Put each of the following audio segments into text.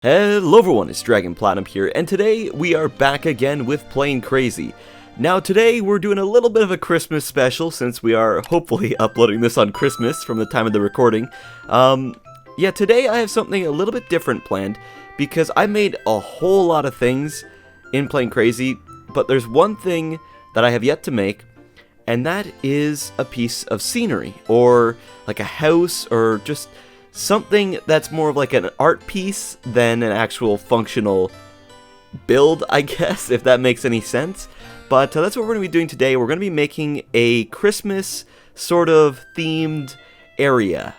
Hello everyone, it's dragonplatinum here, and today we are back again with Playing Crazy. Now today we're doing a little bit of a Christmas special since we are hopefully uploading this on Christmas from the time of the recording. Yeah, today I have something a little bit different planned because I made a whole lot of things in Playing Crazy, but there's one thing that I have yet to make, and that is a piece of scenery, or like a house, or just something that's more of like an art piece than an actual functional build, I guess, if that makes any sense. But that's what we're going to be doing today. We're going to be making a Christmas sort of themed area.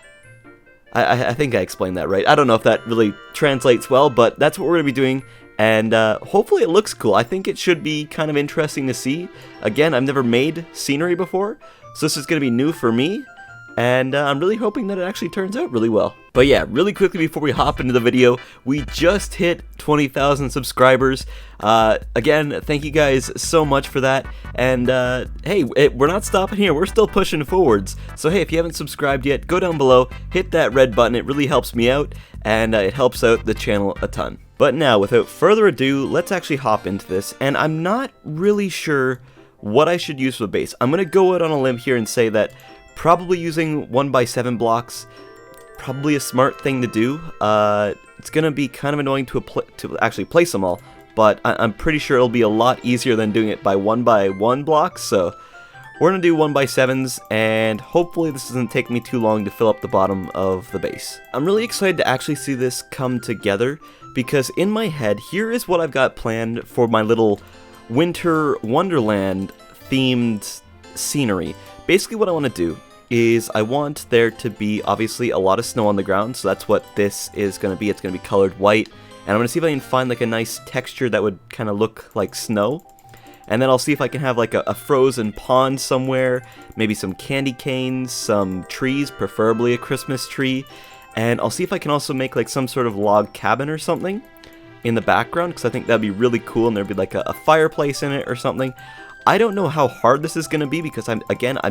I think I explained that right. I don't know if that really translates well, but that's what we're going to be doing. And hopefully it looks cool. I think it should be kind of interesting to see. Again, I've never made scenery before, so this is going to be new for me. And I'm really hoping that it actually turns out really well. But yeah, really quickly before we hop into the video, we just hit 20,000 subscribers. Again, thank you guys so much for that. And hey, we're not stopping here. We're still pushing forwards. So hey, if you haven't subscribed yet, go down below, hit that red button. It really helps me out, and it helps out the channel a ton. But now, without further ado, let's actually hop into this. And I'm not really sure what I should use for the base. I'm going to go out on a limb here and say that probably using 1x7 blocks, probably a smart thing to do. It's gonna be kind of annoying to actually place them all, but I'm pretty sure it'll be a lot easier than doing it by 1x1 blocks. So we're gonna do 1x7s, and hopefully this doesn't take me too long to fill up the bottom of the base. I'm really excited to actually see this come together, because in my head, here is what I've got planned for my little winter wonderland themed scenery. Basically what I want to do is I want there to be obviously a lot of snow on the ground, so that's what this is going to be. It's going to be colored white, and I'm going to see if I can find like a nice texture that would kind of look like snow. And then I'll see if I can have like a frozen pond somewhere, maybe some candy canes, some trees, preferably a Christmas tree, and I'll see if I can also make like some sort of log cabin or something in the background, because I think that'd be really cool, and there'd be like a fireplace in it or something. I don't know how hard this is going to be because I've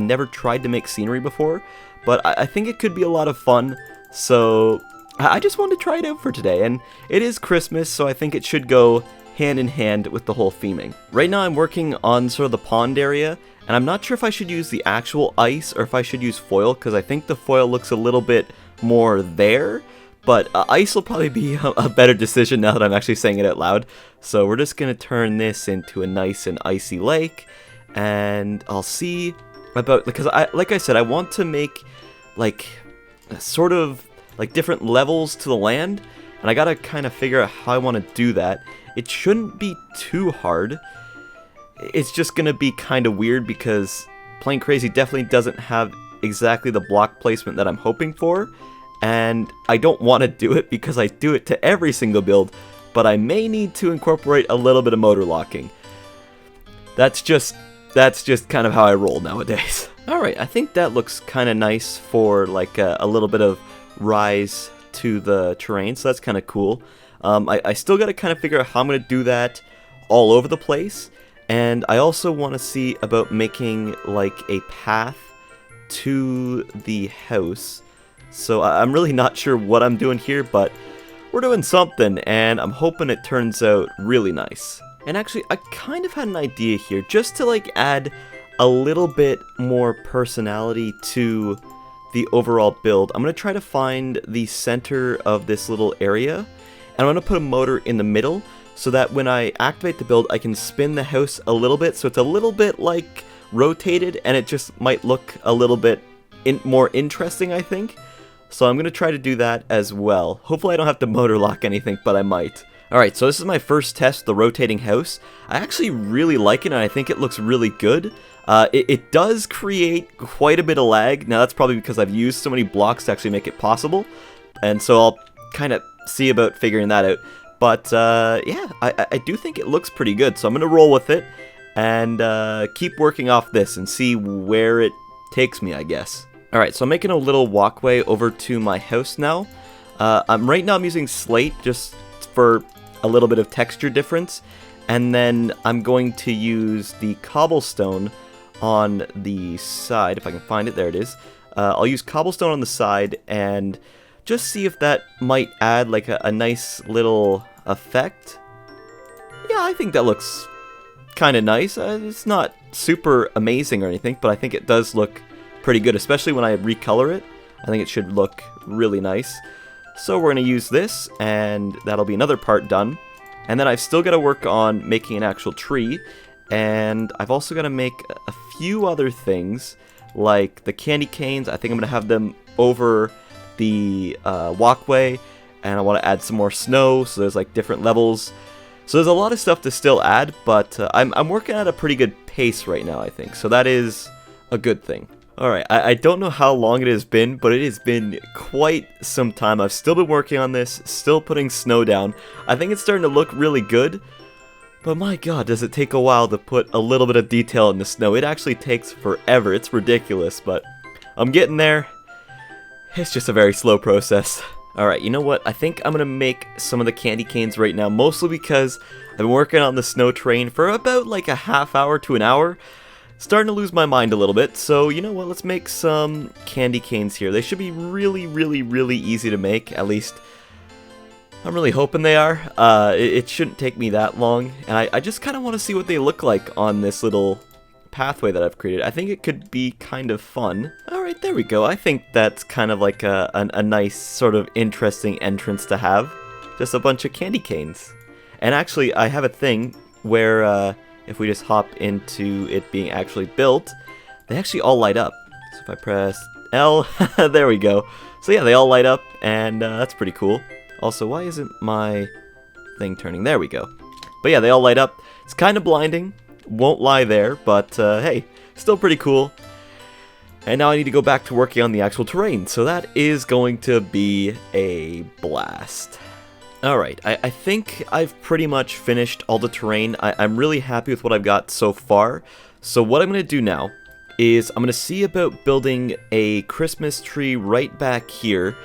never tried to make scenery before, but I think it could be a lot of fun, so I just wanted to try it out for today, and it is Christmas, so I think it should go hand in hand with the whole theming. Right now I'm working on sort of the pond area, and I'm not sure if I should use the actual ice or if I should use foil, because I think the foil looks a little bit more there. But ice will probably be a better decision now that I'm actually saying it out loud. So we're just going to turn this into a nice and icy lake. And I'll see about, because like I said, I want to make like sort of like different levels to the land. And I got to kind of figure out how I want to do that. It shouldn't be too hard. It's just going to be kind of weird because Playing Crazy definitely doesn't have exactly the block placement that I'm hoping for. And I don't want to do it because I do it to every single build, but I may need to incorporate a little bit of motor locking. That's just kind of how I roll nowadays. Alright, I think that looks kind of nice for like a little bit of rise to the terrain, so that's kind of cool. I still got to kind of figure out how I'm going to do that all over the place, and I also want to see about making like a path to the house. So I'm really not sure what I'm doing here, but we're doing something, and I'm hoping it turns out really nice. And actually, I kind of had an idea here, just to like add a little bit more personality to the overall build. I'm going to try to find the center of this little area, and I'm going to put a motor in the middle, so that when I activate the build, I can spin the house a little bit, so it's a little bit like rotated, and it just might look a little bit more interesting, I think. So I'm going to try to do that as well. Hopefully I don't have to motor lock anything, but I might. Alright, so this is my first test, the rotating house. I actually really like it, and I think it looks really good. It does create quite a bit of lag. Now that's probably because I've used so many blocks to actually make it possible. And so I'll kind of see about figuring that out. But yeah, I do think it looks pretty good. So I'm going to roll with it and keep working off this and see where it takes me, I guess. Alright, so I'm making a little walkway over to my house now. Right now I'm using slate just for a little bit of texture difference. And then I'm going to use the cobblestone on the side, if I can find it, there it is. I'll use cobblestone on the side, and just see if that might add like a nice little effect. Yeah, I think that looks kind of nice. It's not super amazing or anything, but I think it does look pretty good, especially when I recolor it. I think it should look really nice. So we're going to use this, and that'll be another part done. And then I've still got to work on making an actual tree, and I've also got to make a few other things, like the candy canes. I think I'm going to have them over the walkway, and I want to add some more snow, so there's like different levels. So there's a lot of stuff to still add, but I'm working at a pretty good pace right now, I think, so that is a good thing. Alright, I don't know how long it has been, but it has been quite some time. I've still been working on this, still putting snow down. I think it's starting to look really good, but my god, does it take a while to put a little bit of detail in the snow. It actually takes forever. It's ridiculous, but I'm getting there. It's just a very slow process. Alright, you know what? I think I'm going to make some of the candy canes right now, mostly because I've been working on the snow train for about like a half hour to an hour. Starting to lose my mind a little bit, so you know what, let's make some candy canes here. They should be really easy to make, at least I'm really hoping they are. It shouldn't take me that long, and I just kind of want to see what they look like on this little pathway that I've created. I think it could be kind of fun. Alright, there we go. I think that's kind of like a nice sort of interesting entrance to have. Just a bunch of candy canes. And actually, I have a thing where if we just hop into it being actually built, they actually all light up. So if I press L, there we go. So yeah, they all light up, and that's pretty cool. Also, why isn't my thing turning? There we go. But yeah, they all light up. It's kind of blinding, won't lie there, but hey, still pretty cool. And now I need to go back to working on the actual terrain, so that is going to be a blast. Alright, I think I've pretty much finished all the terrain. I'm really happy with what I've got so far. So what I'm going to do now is I'm going to see about building a Christmas tree right back here,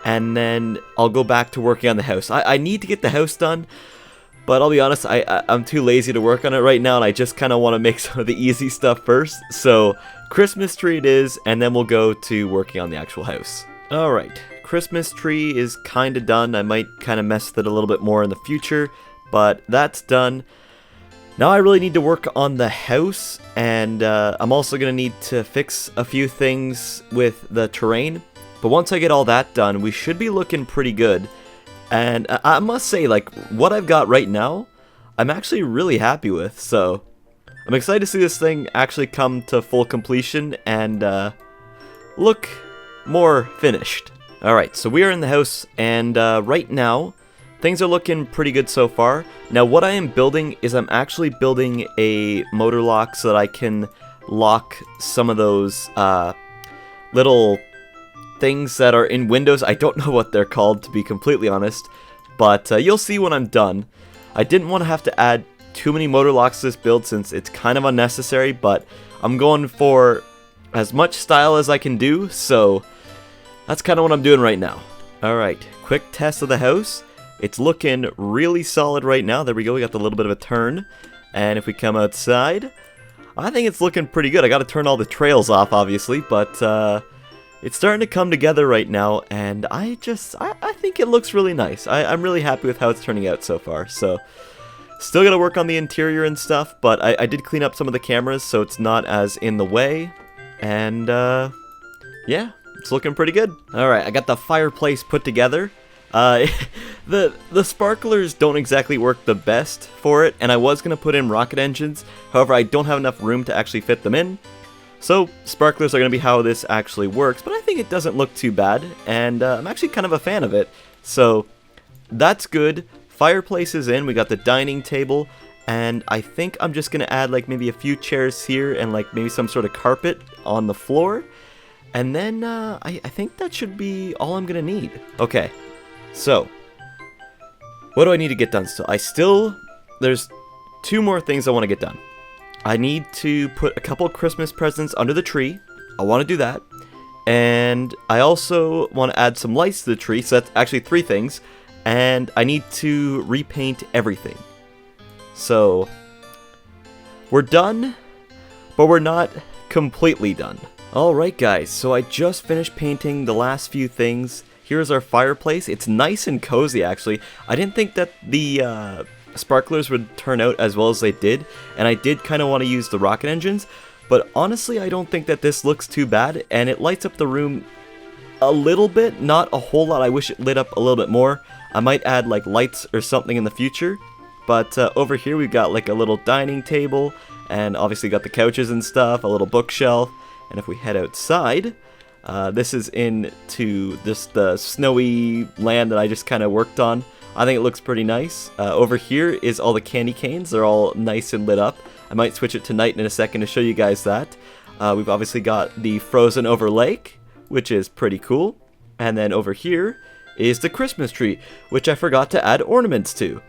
and then I'll go back to working on the house. I need to get the house done, but I'll be honest, I'm too lazy to work on it right now, and I just kind of want to make some of the easy stuff first. So Christmas tree it is, and then we'll go to working on the actual house. Alright. Christmas tree is kind of done. I might kind of mess with it a little bit more in the future, but that's done. Now I really need to work on the house, and I'm also going to need to fix a few things with the terrain. But once I get all that done, we should be looking pretty good. And I must say, like, what I've got right now, I'm actually really happy with. So I'm excited to see this thing actually come to full completion and look more finished. Alright, so we are in the house, and right now, things are looking pretty good so far. Now, what I am building is I'm actually building a motor lock so that I can lock some of those little things that are in windows. I don't know what they're called, to be completely honest, but you'll see when I'm done. I didn't want to have to add too many motor locks to this build since it's kind of unnecessary, but I'm going for as much style as I can do, so that's kind of what I'm doing right now. Alright, quick test of the house. It's looking really solid right now. There we go, we got the little bit of a turn. And if we come outside, I think it's looking pretty good. I got to turn all the trails off, obviously, but it's starting to come together right now, and I think it looks really nice. I'm really happy with how it's turning out so far. So, still got to work on the interior and stuff, but I did clean up some of the cameras so it's not as in the way. And yeah, it's looking pretty good. Alright, I got the fireplace put together. The sparklers don't exactly work the best for it, and I was going to put in rocket engines. However, I don't have enough room to actually fit them in. So, sparklers are going to be how this actually works, but I think it doesn't look too bad, and I'm actually kind of a fan of it. So, that's good. Fireplace is in, we got the dining table, and I think I'm just going to add like maybe a few chairs here and like maybe some sort of carpet on the floor. And then I think that should be all I'm going to need. Okay, so what do I need to get done still? There's two more things I want to get done. I need to put a couple Christmas presents under the tree. I want to do that. And I also want to add some lights to the tree, so that's actually three things. And I need to repaint everything. So, we're done, but we're not completely done. Alright guys, so I just finished painting the last few things. Here's our fireplace. It's nice and cozy, actually. I didn't think that the sparklers would turn out as well as they did, and I did kind of want to use the rocket engines, but honestly, I don't think that this looks too bad, and it lights up the room a little bit, not a whole lot. I wish it lit up a little bit more. I might add like lights or something in the future, but over here we've got like a little dining table, and obviously got the couches and stuff, a little bookshelf, and if we head outside, this is into the snowy land that I just kind of worked on. I think it looks pretty nice. Over here is all the candy canes. They're all nice and lit up. I might switch it to night in a second to show you guys that. We've obviously got the frozen over lake, which is pretty cool. And then over here is the Christmas tree, which I forgot to add ornaments to.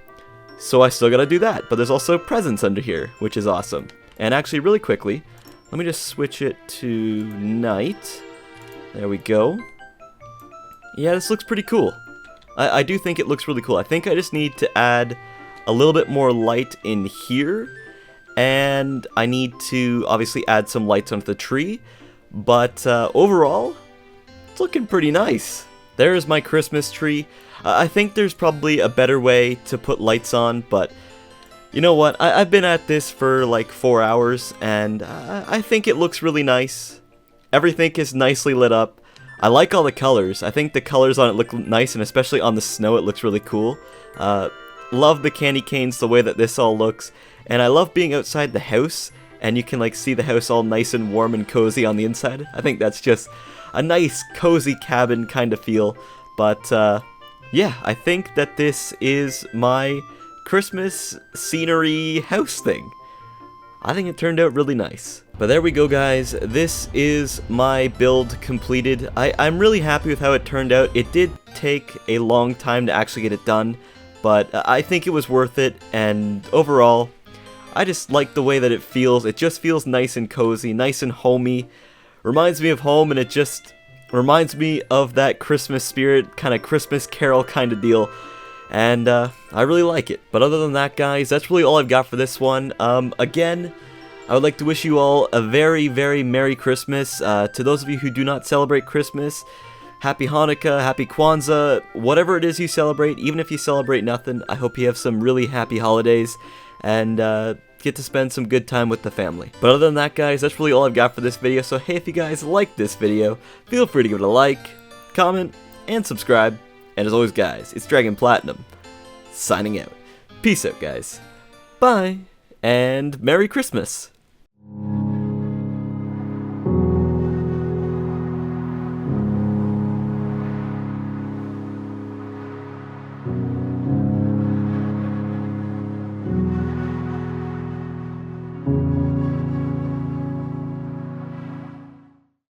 So I still gotta do that, but there's also presents under here, which is awesome. And actually, really quickly, let me just switch it to night. There we go. Yeah, this looks pretty cool. I do think it looks really cool. I think I just need to add a little bit more light in here, and I need to obviously add some lights onto the tree, but overall, it's looking pretty nice. There's my Christmas tree. I think there's probably a better way to put lights on, but you know what? I've been at this for like 4 hours, and I think it looks really nice. Everything is nicely lit up. I like all the colors. I think the colors on it look nice, and especially on the snow it looks really cool. Love the candy canes, the way that this all looks, and I love being outside the house, and you can like see the house all nice and warm and cozy on the inside. I think that's just a nice cozy cabin kind of feel. But yeah, I think that this is my Christmas scenery house thing. I think it turned out really nice. But there we go, guys. This is my build completed. I'm really happy with how it turned out. It did take a long time to actually get it done, but I think it was worth it, and overall, I just like the way that it feels. It just feels nice and cozy, nice and homey. Reminds me of home, and it just reminds me of that Christmas spirit, kind of Christmas carol kind of deal. And I really like it. But other than that, guys, that's really all I've got for this one. Again, I would like to wish you all a very, very Merry Christmas. To those of you who do not celebrate Christmas, Happy Hanukkah, Happy Kwanzaa, whatever it is you celebrate, even if you celebrate nothing, I hope you have some really happy holidays and get to spend some good time with the family. But other than that, guys, that's really all I've got for this video. So hey, if you guys liked this video, feel free to give it a like, comment, and subscribe. And as always, guys, it's Dragon Platinum, signing out. Peace out, guys. Bye, and Merry Christmas.